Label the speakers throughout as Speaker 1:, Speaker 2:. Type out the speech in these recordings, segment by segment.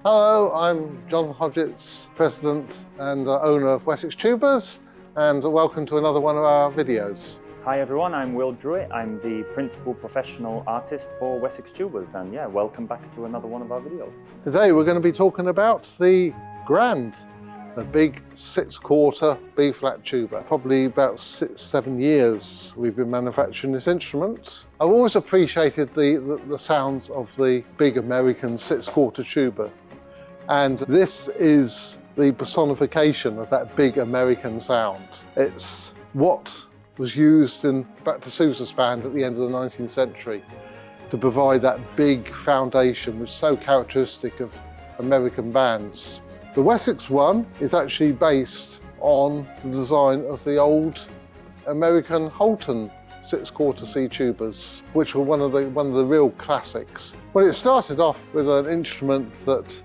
Speaker 1: Hello, I'm Jonathan Hodgetts, President and owner of Wessex Tubas, and welcome to another one of our videos.
Speaker 2: Hi everyone, I'm Will Druiett. I'm the Principal Professional Artist for Wessex Tubas, and yeah, welcome back to another one of our videos.
Speaker 1: Today we're going to be talking about the Grand, the big 6/4 B-flat tuba. Probably about 6-7 years we've been manufacturing this instrument. I've always appreciated the sounds of the big American 6/4 tuba. And this is the personification of that big American sound. It's what was used in Back to Sousa's band at the end of the 19th century to provide that big foundation which is so characteristic of American bands. The Wessex one is actually based on the design of the old American Holton 6/4 C tubas, which were one of the real classics. Well, it started off with an instrument that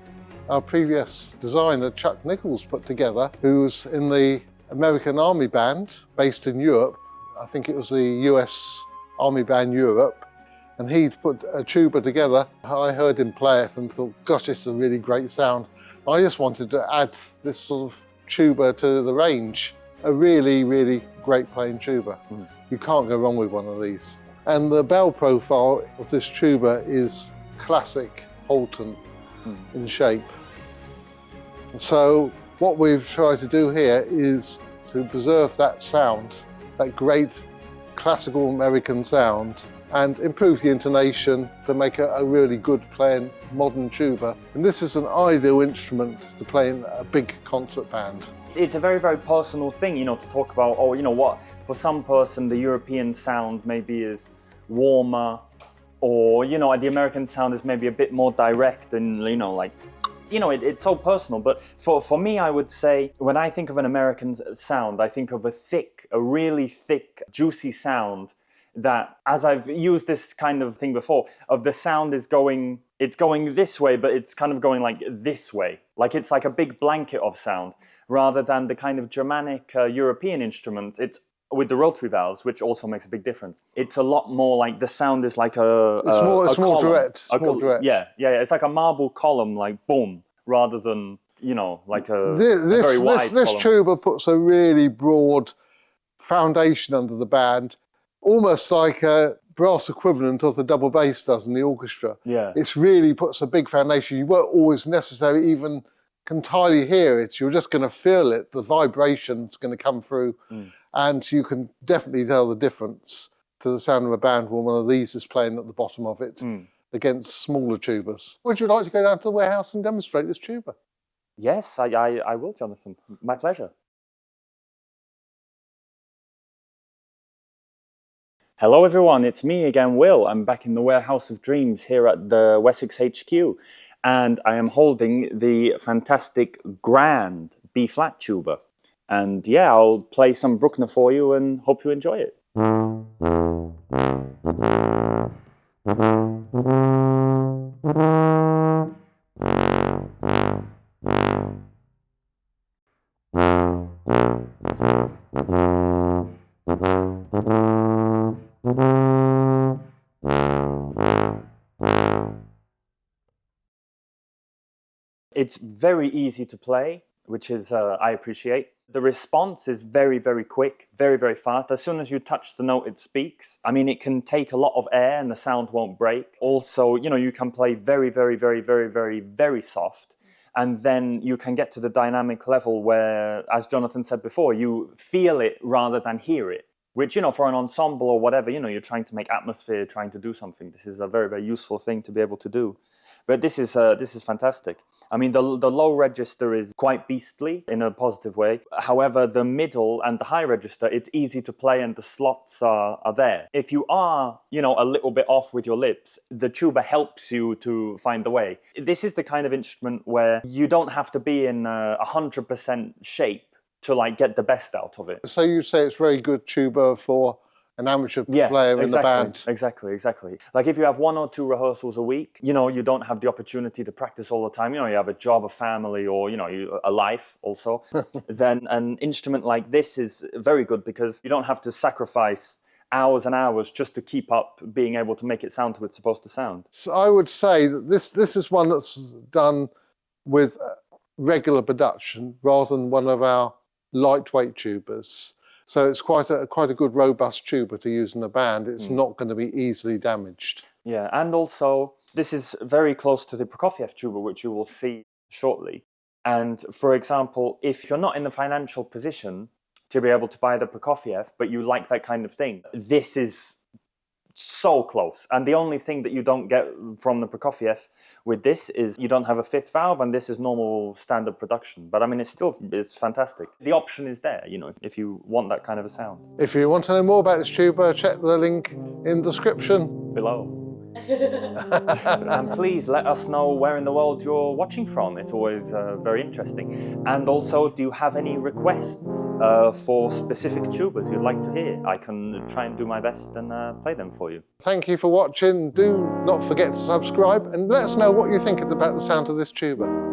Speaker 1: our previous designer, Chuck Nichols, put together, who was in the American Army Band based in Europe. I think it was the US Army Band Europe. And he'd put a tuba together. I heard him play it and thought, gosh, this is a really great sound. I just wanted to add this sort of tuba to the range. A really, really great playing tuba. You can't go wrong with one of these. And the bell profile of this tuba is classic Holton in shape. So what we've tried to do here is to preserve that sound, that great classical American sound, and improve the intonation to make a really good playing modern tuba. And this is an ideal instrument to play in a big concert band.
Speaker 2: It's a very, very personal thing, you know, to talk about, oh, you know what, for some person the European sound maybe is warmer, or, you know, the American sound is maybe a bit more direct and, you know, like, you know, it's so personal. But for me, I would say, when I think of an American sound, I think of a really thick, juicy sound that, as I've used this kind of thing before, of the sound is going, it's going this way, but it's kind of going like this way. Like it's like a big blanket of sound, rather than the kind of Germanic European instruments. It's with the rotary valves, which also makes a big difference. It's a lot more like the sound is like
Speaker 1: It's more direct.
Speaker 2: Yeah. It's like a marble column, like boom, rather than, you know, like a very wide column.
Speaker 1: This tuba puts a really broad foundation under the band, almost like a brass equivalent of the double bass does in the orchestra.
Speaker 2: Yeah.
Speaker 1: It really puts a big foundation. You won't always necessarily even entirely hear it. You're just going to feel it. The vibration's going to come through. And you can definitely tell the difference to the sound of a band when one of these is playing at the bottom of it against smaller tubas. Would you like to go down to the warehouse and demonstrate this tuba?
Speaker 2: Yes, I will, Jonathan. My pleasure. Hello everyone, it's me again, Will. I'm back in the Warehouse of Dreams here at the Wessex HQ, and I am holding the fantastic Grand B-flat tuba. And yeah, I'll play some Bruckner for you and hope you enjoy it. It's very easy to play, which is I appreciate. The response is very, very quick, very, very fast. As soon as you touch the note, it speaks. I mean, it can take a lot of air and the sound won't break. Also, you know, you can play very, very, very, very, very, very soft. And then you can get to the dynamic level where, as Jonathan said before, you feel it rather than hear it. Which, you know, for an ensemble or whatever, you know, you're trying to make atmosphere, trying to do something. This is a very, very useful thing to be able to do. But this is fantastic. I mean, the low register is quite beastly in a positive way. However, the middle and the high register, it's easy to play and the slots are there. If you are, you know, a little bit off with your lips, the tuba helps you to find the way. This is the kind of instrument where you don't have to be in 100% shape to like get the best out of it.
Speaker 1: So you say it's very good tuba for an amateur player in the band.
Speaker 2: Exactly. Like if you have 1 or 2 rehearsals a week, you know, you don't have the opportunity to practice all the time. You know, you have a job, a family, or, you know, a life also. Then an instrument like this is very good because you don't have to sacrifice hours and hours just to keep up being able to make it sound to it's supposed to sound.
Speaker 1: So I would say that this is one that's done with regular production rather than one of our lightweight tubas. So it's quite a good robust tuba to use in a band. It's not going to be easily damaged.
Speaker 2: Yeah, and also this is very close to the Prokofiev tuba, which you will see shortly. And for example, if you're not in the financial position to be able to buy the Prokofiev, but you like that kind of thing, this is so close. And the only thing that you don't get from the Prokofiev with this is you don't have a fifth valve, and this is normal standard production. But I mean, it's fantastic. The option is there, you know, if you want that kind of a sound.
Speaker 1: If you want to know more about this tuba, check the link in the description
Speaker 2: Below. And please let us know where in the world you're watching from. It's always very interesting. And also, do you have any requests for specific tubas you'd like to hear? I can try and do my best and play them for you.
Speaker 1: Thank you for watching. Do not forget to subscribe and let us know what you think about the sound of this tuba.